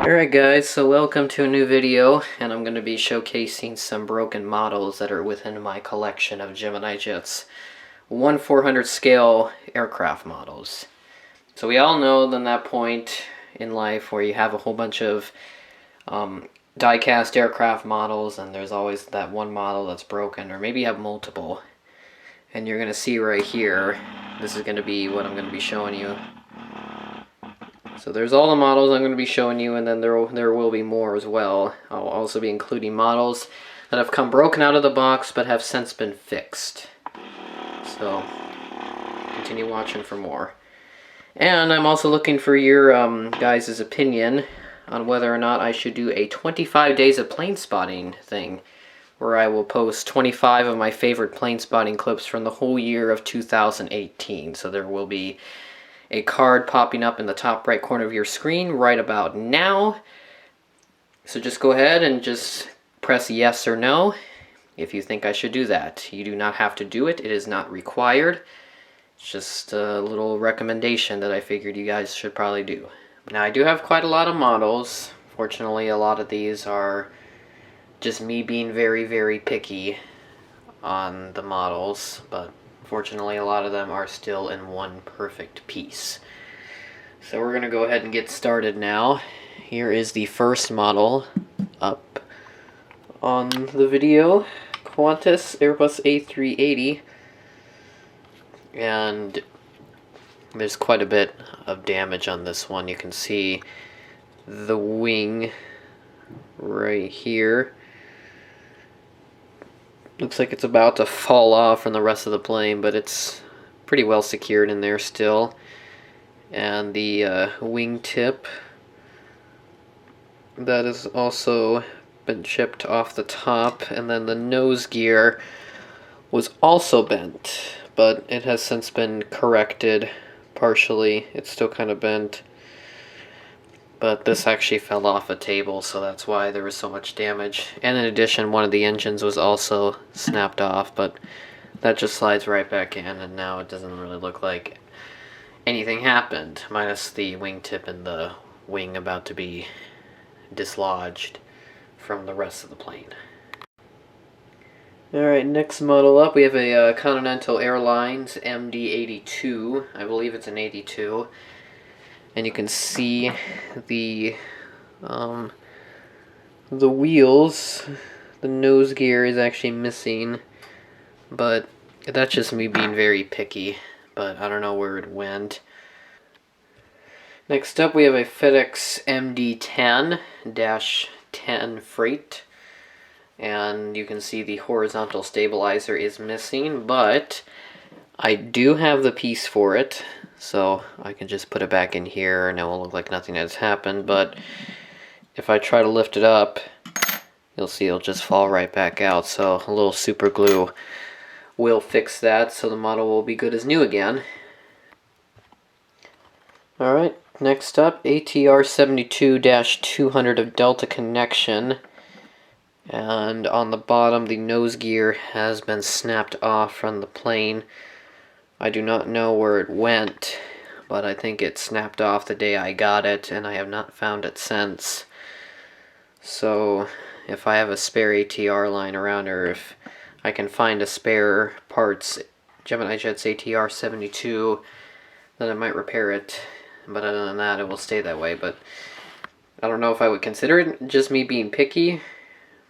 Alright guys, so welcome to a new video, and I'm going to be showcasing some broken models that are within my collection of Gemini Jets 1/400 scale aircraft models. So we all know then that point in life where you have a whole bunch of die-cast aircraft models, and there's always that one model that's broken, or maybe you have multiple. And you're going to see right here, this is going to be what I'm going to be showing you. So there's all the models I'm going to be showing you, and then there will be more as well. I'll also be including models that have come broken out of the box but have since been fixed. So continue watching for more. And I'm also looking for your guys' opinion on whether or not I should do a 25 days of plane spotting thing, where I will post 25 of my favorite plane spotting clips from the whole year of 2018. So there will be a card popping up in the top right corner of your screen right about now. So just go ahead and just press yes or no if you think I should do that. You do not have to do it. It is not required. It's just a little recommendation that I figured you guys should probably do. Now I do have quite a lot of models. Fortunately, a lot of these are just me being very, very picky on the models, but fortunately, a lot of them are still in one perfect piece. So we're going to go ahead and get started now. Here is the first model up on the video. Qantas Airbus A380. And there's quite a bit of damage on this one. You can see the wing right here. Looks like it's about to fall off from the rest of the plane, but it's pretty well secured in there still. And the wingtip, that has also been chipped off the top. And then the nose gear was also bent, but it has since been corrected partially. It's still kind of bent. But this actually fell off a table, so that's why there was so much damage. And in addition, one of the engines was also snapped off, but that just slides right back in, and now it doesn't really look like anything happened, minus the wingtip and the wing about to be dislodged from the rest of the plane. Alright, next model up, we have a Continental Airlines MD-82. I believe it's an 82. And you can see the wheels, the nose gear is actually missing, but that's just me being very picky, but I don't know where it went. Next up we have a FedEx MD-10-10 Freight, and you can see the horizontal stabilizer is missing, but I do have the piece for it. So I can just put it back in here and it will look like nothing has happened, but if I try to lift it up, you'll see it'll just fall right back out. So a little super glue will fix that, so the model will be good as new again. Alright, next up, ATR 72-200 of Delta connection. And on the bottom, the nose gear has been snapped off from the plane. I do not know where it went, but I think it snapped off the day I got it, and I have not found it since. So if I have a spare ATR lying around, or if I can find a spare parts Gemini Jets ATR 72, then I might repair it. But other than that, it will stay that way. But I don't know if I would consider it just me being picky.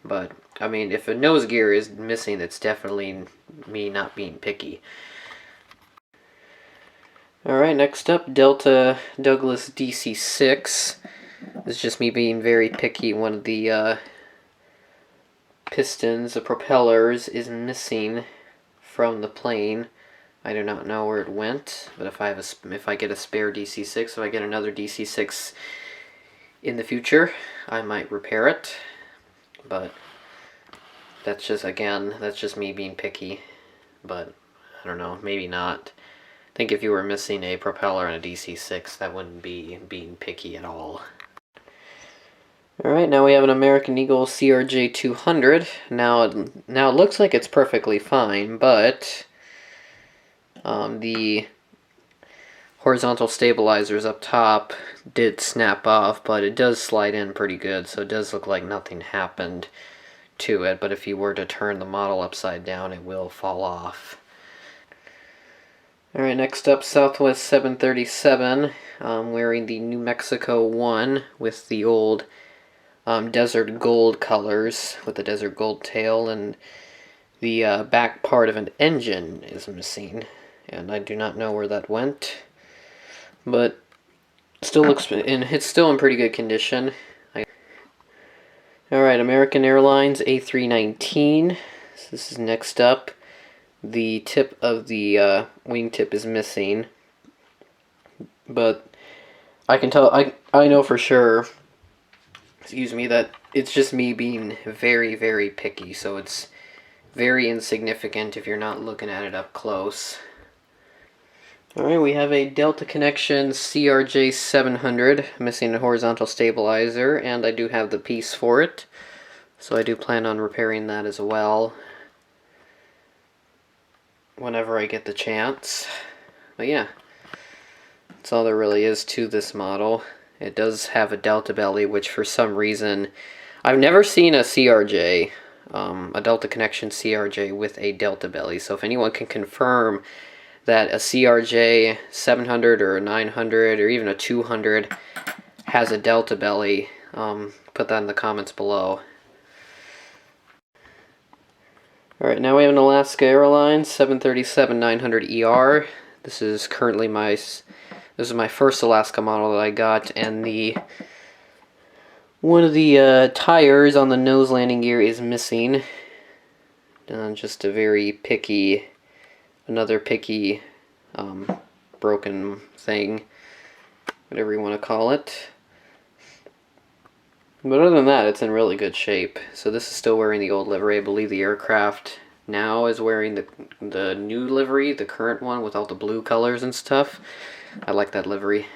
But I mean, if a nose gear is missing, it's definitely me not being picky. Alright, next up, Delta Douglas DC-6. This is just me being very picky. One of the pistons, the propellers, is missing from the plane. I do not know where it went, but if I get a spare DC-6, if I get another DC-6 in the future, I might repair it. But that's just, again, that's just me being picky. But I don't know, maybe not. I think if you were missing a propeller and a DC-6, that wouldn't be being picky at all. Alright, now we have an American Eagle CRJ-200. Now it looks like it's perfectly fine, but the horizontal stabilizers up top did snap off, but it does slide in pretty good, so it does look like nothing happened to it, but if you were to turn the model upside down, it will fall off. Alright, next up, Southwest 737. I'm wearing the New Mexico one with the old desert gold colors with the desert gold tail, and the back part of an engine is missing, and I do not know where that went, but still looks, and it's still in pretty good condition. Alright, American Airlines A319. So this is next up. The tip of the wingtip is missing, but I can tell, I know for sure, excuse me, that it's just me being very, very picky, so it's very insignificant if you're not looking at it up close. Alright, we have a Delta Connection CRJ 700, missing a horizontal stabilizer, and I do have the piece for it, so I do plan on repairing that as well whenever I get the chance. But yeah, that's all there really is to this model. It does have a Delta belly, which for some reason, I've never seen a CRJ, a Delta Connection CRJ with a Delta belly, so if anyone can confirm that a CRJ 700 or a 900 or even a 200 has a Delta belly, put that in the comments below. Alright, now we have an Alaska Airlines 737-900ER. This is currently this is my first Alaska model that I got, and one of the tires on the nose landing gear is missing. Just a very picky, another picky broken thing, whatever you want to call it. But other than that, it's in really good shape. So this is still wearing the old livery. I believe the aircraft now is wearing the new livery, the current one with all the blue colors and stuff. I like that livery.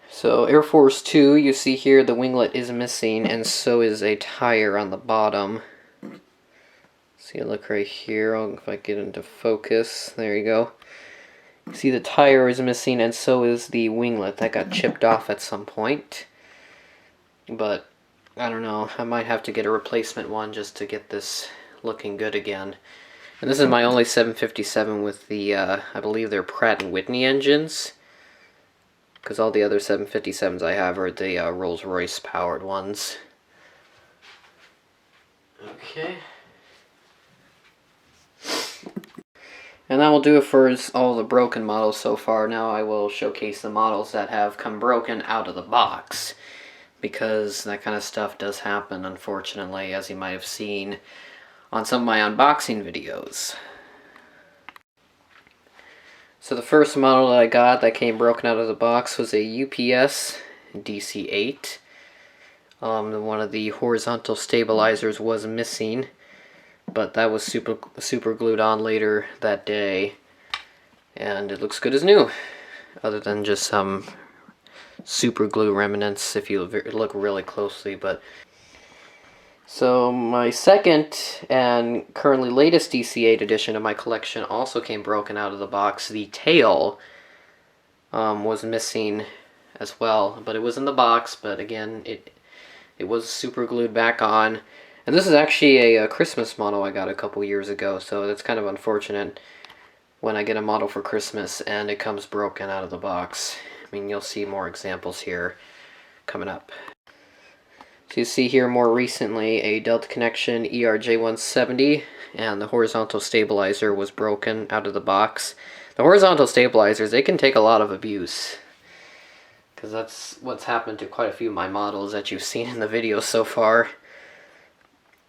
So Air Force 2, you see here the winglet is missing, and so is a tire on the bottom. See, look right here, if I get into focus, there you go. See, the tire is missing, and so is the winglet. That got chipped off at some point. But, I don't know, I might have to get a replacement one just to get this looking good again. And this is my only 757 with the, I believe they're Pratt & Whitney engines. Because all the other 757s I have are the Rolls-Royce powered ones. Okay. And that will do it for all the broken models so far. Now I will showcase the models that have come broken out of the box, because that kind of stuff does happen, unfortunately, as you might have seen on some of my unboxing videos. So the first model that I got that came broken out of the box was a UPS DC-8. One of the horizontal stabilizers was missing, but that was super glued on later that day, and it looks good as new, other than just some super glue remnants if you look really closely. But so my second and currently latest DC-8 edition of my collection also came broken out of the box. The tail was missing as well, but it was in the box, but again it was super glued back on. And this is actually a Christmas model I got a couple years ago, so that's kind of unfortunate when I get a model for Christmas and it comes broken out of the box. I mean, you'll see more examples here coming up. So you see here more recently a Delta Connection ERJ170, and the horizontal stabilizer was broken out of the box. The horizontal stabilizers, they can take a lot of abuse, because that's what's happened to quite a few of my models that you've seen in the video so far.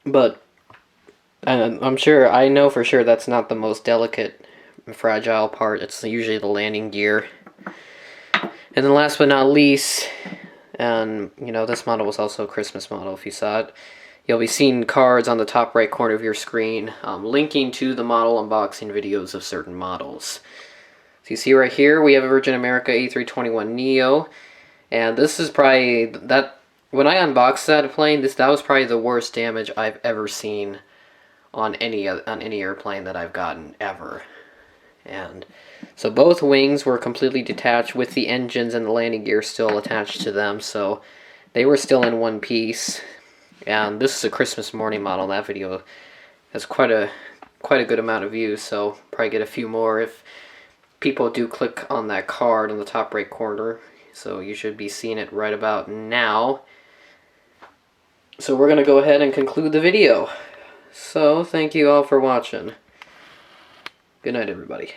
But I know for sure that's not the most delicate and fragile part. It's usually the landing gear. And then last but not least, and you know, this model was also a Christmas model if you saw it, you'll be seeing cards on the top right corner of your screen linking to the model unboxing videos of certain models. So you see right here we have a Virgin America A321neo, and this is probably that. When I unboxed that plane, that was probably the worst damage I've ever seen on any airplane that I've gotten ever. And So both wings were completely detached with the engines and the landing gear still attached to them, so they were still in one piece. And this is a Christmas morning model. That video has quite a good amount of views, so probably get a few more if people do click on that card in the top right corner. So you should be seeing it right about now. So we're going to go ahead and conclude the video. So thank you all for watching. Good night, everybody.